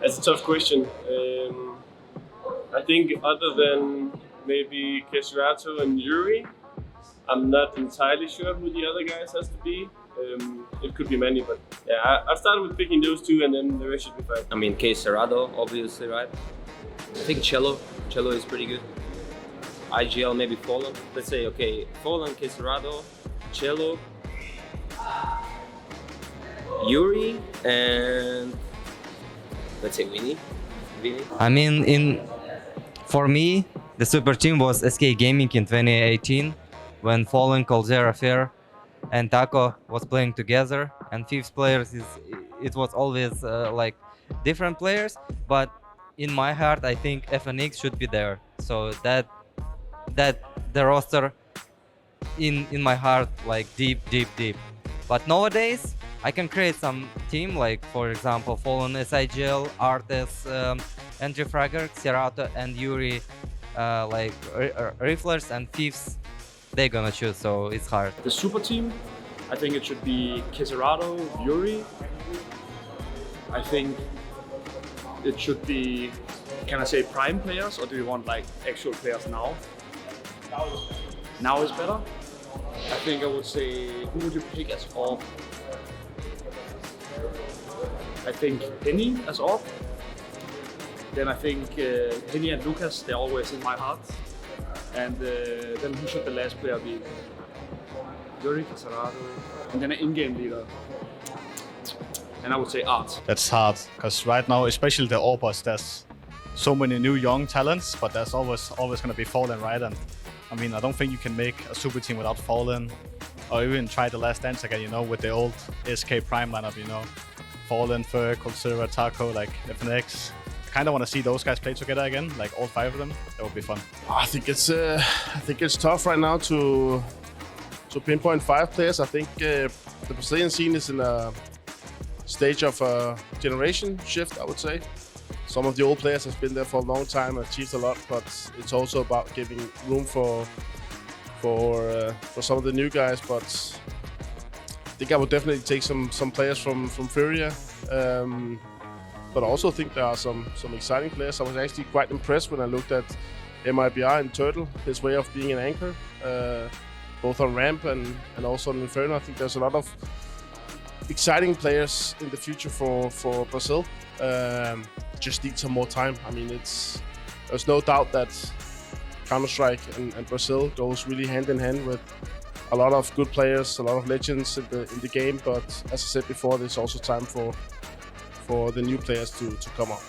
That's a tough question. I think other than maybe Keserato and Yuri, I'm not entirely sure who the other guys has to be. It could be many, but yeah, I started with picking those two, and then the rest should be fine. I mean, Cerrado, obviously, right? I think Cello is pretty good. IGL, maybe Fallen. Let's say, okay, Fallen, Cerrado, Cello, Yuri, and let's say Vinny. I mean, for me, the super team was SK Gaming in 2018 when Fallen, Coldzera, Fair, and Taco was playing together. And fifth players it was always like different players, but in my heart, I think FNX should be there. So that the roster in my heart, like deep. But nowadays, I can create some team, like for example, Fallen SIGL, Artes, Entry Fragger, Xerato, and Yuri, like Riflers and Thieves. They're gonna choose, so it's hard. The super team, I think it should be Keserato, Yuri. I think it should be, can I say prime players, or do you want like actual players now? Now is better. I think I would say, who would you pick as off? I think Henny as off. Then I think Henny and Lucas, they're always in my heart. And then who should the last player be? Yuri, Keserato, and then an in-game leader. And I would say Art. That's hard, because right now, especially the Orbos, there's so many new young talents, but there's always going to be Fallen, right? And I mean, I don't think you can make a super team without Fallen, or even try the last dance again, you know, with the old SK Prime lineup, you know. Fallen, Fur, Coldzera, Taco, like FNX. I kind of want to see those guys play together again, like all five of them. That would be fun. I think it's tough right now to pinpoint five players. I think the Brazilian scene is in a stage of a generation shift, I would say. Some of the old players have been there for a long time, achieved a lot, but it's also about giving room for some of the new guys. But I think I would definitely take some players from Furia. But I also think there are some exciting players. I was actually quite impressed when I looked at MIBR and Turtle, his way of being an anchor, both on ramp and also on Inferno. I think there's a lot of exciting players in the future for Brazil. Just need some more time. I mean, there's no doubt that Counter-Strike and Brazil goes really hand in hand with a lot of good players, a lot of legends in the game. But as I said before, there's also time for the new players to come up.